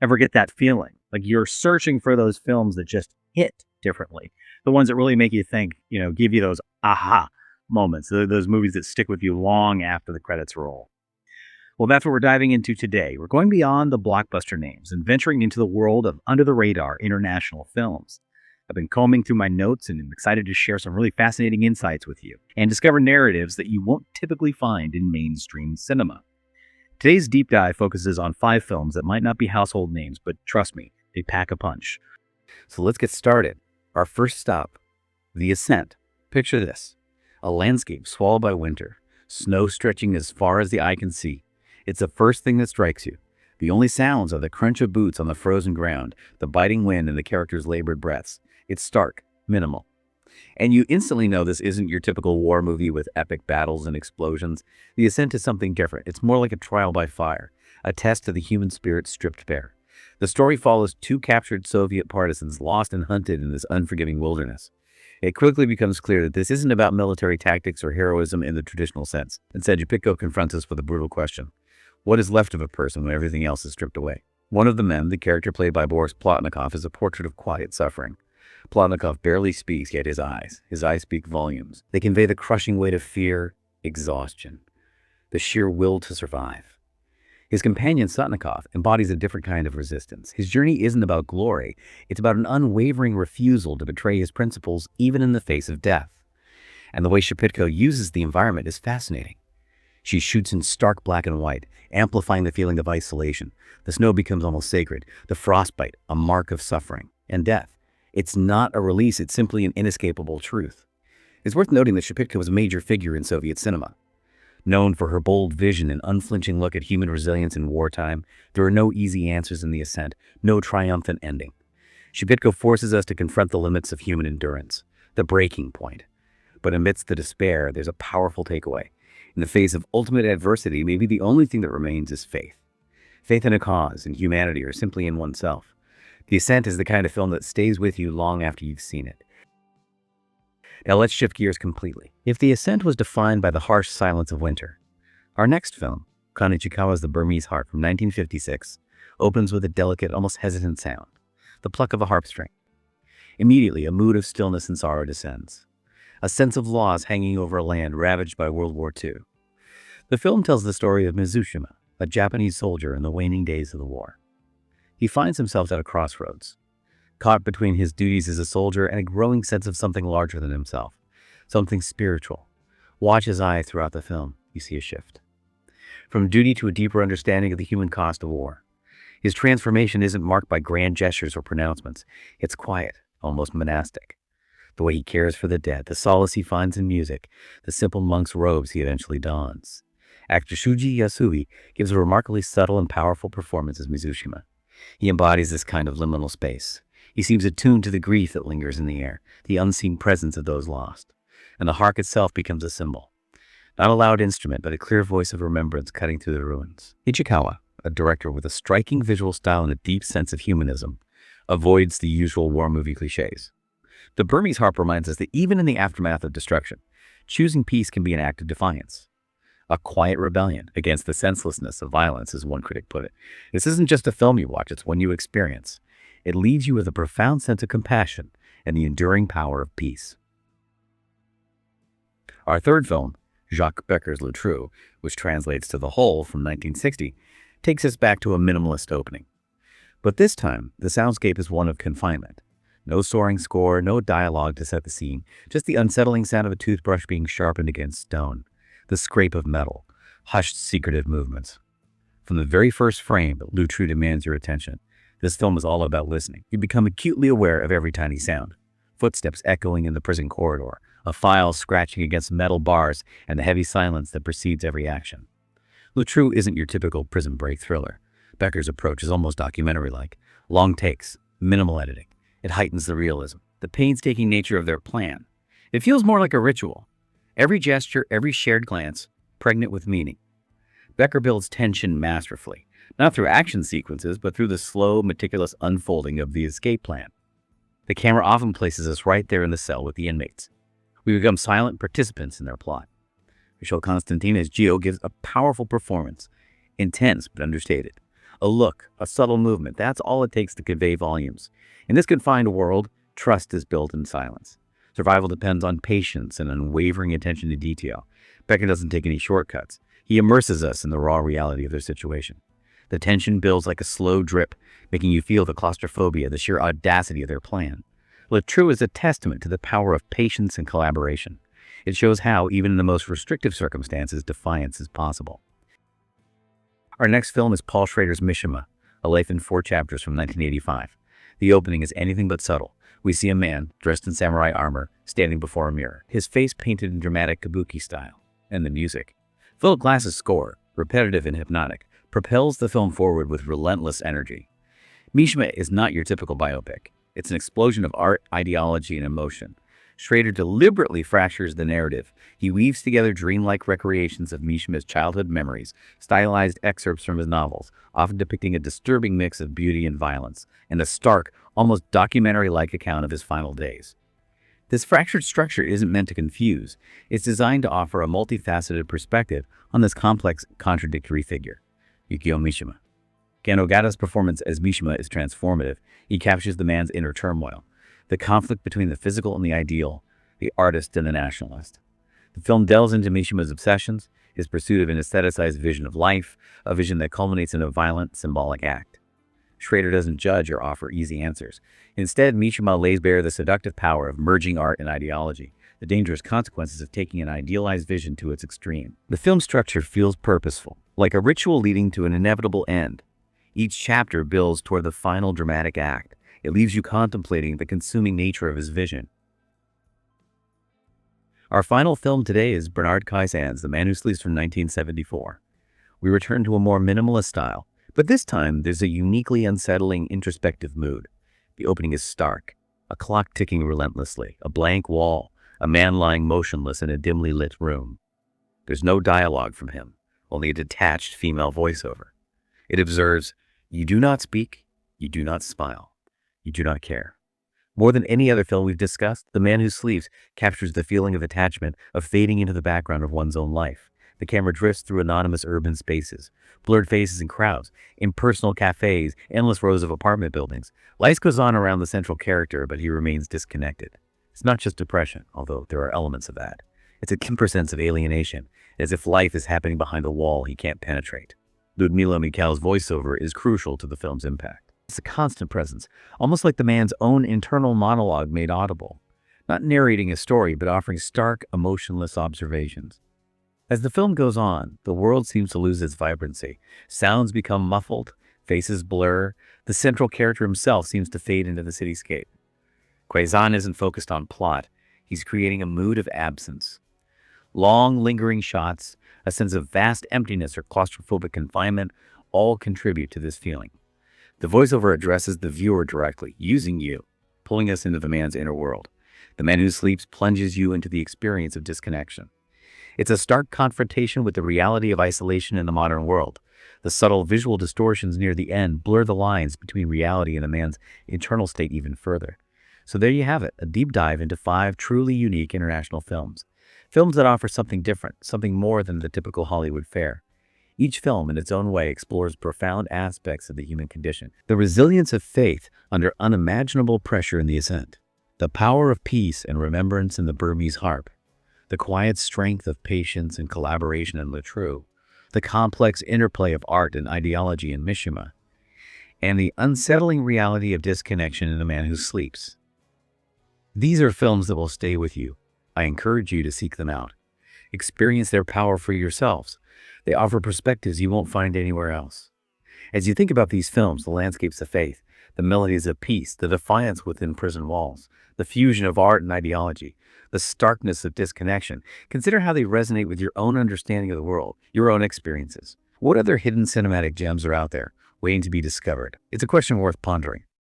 Ever get that feeling? Like you're searching for those films that just hit differently. The ones that really make you think, give you those aha moments, those movies that stick with you long after the credits roll. Well, that's what we're diving into today. We're going beyond the blockbuster names and venturing into the world of under the radar international films. I've been combing through my notes and I'm excited to share some really fascinating insights with you and discover narratives that you won't typically find in mainstream cinema. Today's deep dive focuses on 5 films that might not be household names, but trust me, they pack a punch. So let's get started. Our first stop, The Ascent. Picture this: a landscape swallowed by winter, snow stretching as far as the eye can see. It's the first thing that strikes you. The only sounds are the crunch of boots on the frozen ground, the biting wind, and the characters' labored breaths. It's stark, minimal. And you instantly know this isn't your typical war movie with epic battles and explosions. The Ascent is something different. It's more like a trial by fire, a test of the human spirit stripped bare. The story follows 2 captured Soviet partisans lost and hunted in this unforgiving wilderness. It quickly becomes clear that this isn't about military tactics or heroism in the traditional sense. Instead, Shepitko confronts us with a brutal question. What is left of a person when everything else is stripped away? One of the men, the character played by Boris Plotnikov, is a portrait of quiet suffering. Plotnikov barely speaks, yet his eyes speak volumes. They convey the crushing weight of fear, exhaustion, the sheer will to survive. His companion, Sotnikov, embodies a different kind of resistance. His journey isn't about glory. It's about an unwavering refusal to betray his principles, even in the face of death. And the way Shepitko uses the environment is fascinating. She shoots in stark black and white, amplifying the feeling of isolation. The snow becomes almost sacred, the frostbite, a mark of suffering and death. It's not a release, it's simply an inescapable truth. It's worth noting that Shepitko was a major figure in Soviet cinema. Known for her bold vision and unflinching look at human resilience in wartime, there are no easy answers in The Ascent, no triumphant ending. Shepitko forces us to confront the limits of human endurance, the breaking point. But amidst the despair, there's a powerful takeaway. In the face of ultimate adversity, maybe the only thing that remains is faith. Faith in a cause, in humanity, or simply in oneself. The Ascent is the kind of film that stays with you long after you've seen it. Now let's shift gears completely. If The Ascent was defined by the harsh silence of winter, our next film, Kon Ichikawa's The Burmese Harp from 1956, opens with a delicate, almost hesitant sound, the pluck of a harp string. Immediately, a mood of stillness and sorrow descends. A sense of loss hanging over a land ravaged by World War II. The film tells the story of Mizushima, a Japanese soldier in the waning days of the war. He finds himself at a crossroads, caught between his duties as a soldier and a growing sense of something larger than himself, something spiritual. Watch his eye throughout the film, you see a shift. From duty to a deeper understanding of the human cost of war. His transformation isn't marked by grand gestures or pronouncements. It's quiet, almost monastic. The way he cares for the dead, the solace he finds in music, the simple monk's robes he eventually dons. Actor Shuji Yasui gives a remarkably subtle and powerful performance as Mizushima. He embodies this kind of liminal space. He seems attuned to the grief that lingers in the air, the unseen presence of those lost. And the harp itself becomes a symbol. Not a loud instrument, but a clear voice of remembrance cutting through the ruins. Ichikawa, a director with a striking visual style and a deep sense of humanism, avoids the usual war movie cliches. The Burmese Harp reminds us that even in the aftermath of destruction, choosing peace can be an act of defiance. A quiet rebellion against the senselessness of violence, as one critic put it. This isn't just a film you watch, it's one you experience. It leaves you with a profound sense of compassion and the enduring power of peace. Our third film, Jacques Becker's Le Trou, which translates to The Hole from 1960, takes us back to a minimalist opening. But this time, the soundscape is one of confinement. No soaring score, no dialogue to set the scene, just the unsettling sound of a toothbrush being sharpened against stone, the scrape of metal, hushed secretive movements. From the very first frame, Le Trou demands your attention. This film is all about listening. You become acutely aware of every tiny sound. Footsteps echoing in the prison corridor, a file scratching against metal bars, and the heavy silence that precedes every action. Le Trou isn't your typical prison break thriller. Becker's approach is almost documentary-like. Long takes, minimal editing. It heightens the realism, the painstaking nature of their plan. It feels more like a ritual. Every gesture, every shared glance, pregnant with meaning. Becker builds tension masterfully, not through action sequences, but through the slow, meticulous unfolding of the escape plan. The camera often places us right there in the cell with the inmates. We become silent participants in their plot. Michel Constantin as Gio gives a powerful performance, intense but understated. A look, a subtle movement, that's all it takes to convey volumes. In this confined world, trust is built in silence. Survival depends on patience and unwavering attention to detail. Becker doesn't take any shortcuts. He immerses us in the raw reality of their situation. The tension builds like a slow drip, making you feel the claustrophobia, the sheer audacity of their plan. Le Treux is a testament to the power of patience and collaboration. It shows how, even in the most restrictive circumstances, defiance is possible. Our next film is Paul Schrader's Mishima, A Life in 4 Chapters from 1985. The opening is anything but subtle. We see a man, dressed in samurai armor, standing before a mirror, his face painted in dramatic kabuki style. And the music. Philip Glass's score, repetitive and hypnotic, propels the film forward with relentless energy. Mishima is not your typical biopic. It's an explosion of art, ideology, and emotion. Schrader deliberately fractures the narrative. He weaves together dreamlike recreations of Mishima's childhood memories, stylized excerpts from his novels, often depicting a disturbing mix of beauty and violence, and a stark, almost documentary-like account of his final days. This fractured structure isn't meant to confuse. It's designed to offer a multifaceted perspective on this complex, contradictory figure, Yukio Mishima. Ken Ogata's performance as Mishima is transformative. He captures the man's inner turmoil, the conflict between the physical and the ideal, the artist and the nationalist. The film delves into Mishima's obsessions, his pursuit of an aestheticized vision of life, a vision that culminates in a violent, symbolic act. Schrader doesn't judge or offer easy answers. Instead, Mishima lays bare the seductive power of merging art and ideology, the dangerous consequences of taking an idealized vision to its extreme. The film's structure feels purposeful, like a ritual leading to an inevitable end. Each chapter builds toward the final dramatic act. It leaves you contemplating the consuming nature of his vision. Our final film today is Bernard Kaisan's The Man Who Sleeps from 1974. We return to a more minimalist style, but this time there's a uniquely unsettling, introspective mood. The opening is stark, a clock ticking relentlessly, a blank wall, a man lying motionless in a dimly lit room. There's no dialogue from him, only a detached female voiceover. It observes, "You do not speak, you do not smile, you do not care." More than any other film we've discussed, The Man Who Sleeps captures the feeling of attachment, of fading into the background of one's own life. The camera drifts through anonymous urban spaces, blurred faces and crowds, impersonal cafes, endless rows of apartment buildings. Life goes on around the central character, but he remains disconnected. It's not just depression, although there are elements of that. It's a deeper sense of alienation, as if life is happening behind a wall he can't penetrate. Ludmila Mikhail's voiceover is crucial to the film's impact. It's a constant presence, almost like the man's own internal monologue made audible, not narrating a story, but offering stark, emotionless observations. As the film goes on, the world seems to lose its vibrancy. Sounds become muffled, faces blur, the central character himself seems to fade into the cityscape. Kaisan isn't focused on plot, he's creating a mood of absence. Long, lingering shots, a sense of vast emptiness or claustrophobic confinement, all contribute to this feeling. The voiceover addresses the viewer directly, using you, pulling us into the man's inner world. The Man Who Sleeps plunges you into the experience of disconnection. It's a stark confrontation with the reality of isolation in the modern world. The subtle visual distortions near the end blur the lines between reality and the man's internal state even further. So there you have it, a deep dive into 5 truly unique international films. Films that offer something different, something more than the typical Hollywood fare. Each film, in its own way, explores profound aspects of the human condition. The resilience of faith under unimaginable pressure in the ascent. The power of peace and remembrance in the Burmese harp. The quiet strength of patience and collaboration in Le Treux. The complex interplay of art and ideology in Mishima. And the unsettling reality of disconnection in The Man Who Sleeps. These are films that will stay with you. I encourage you to seek them out. Experience their power for yourselves. They offer perspectives you won't find anywhere else. As you think about these films, the landscapes of faith, the melodies of peace, the defiance within prison walls, the fusion of art and ideology, the starkness of disconnection, consider how they resonate with your own understanding of the world, your own experiences. What other hidden cinematic gems are out there, waiting to be discovered? It's a question worth pondering.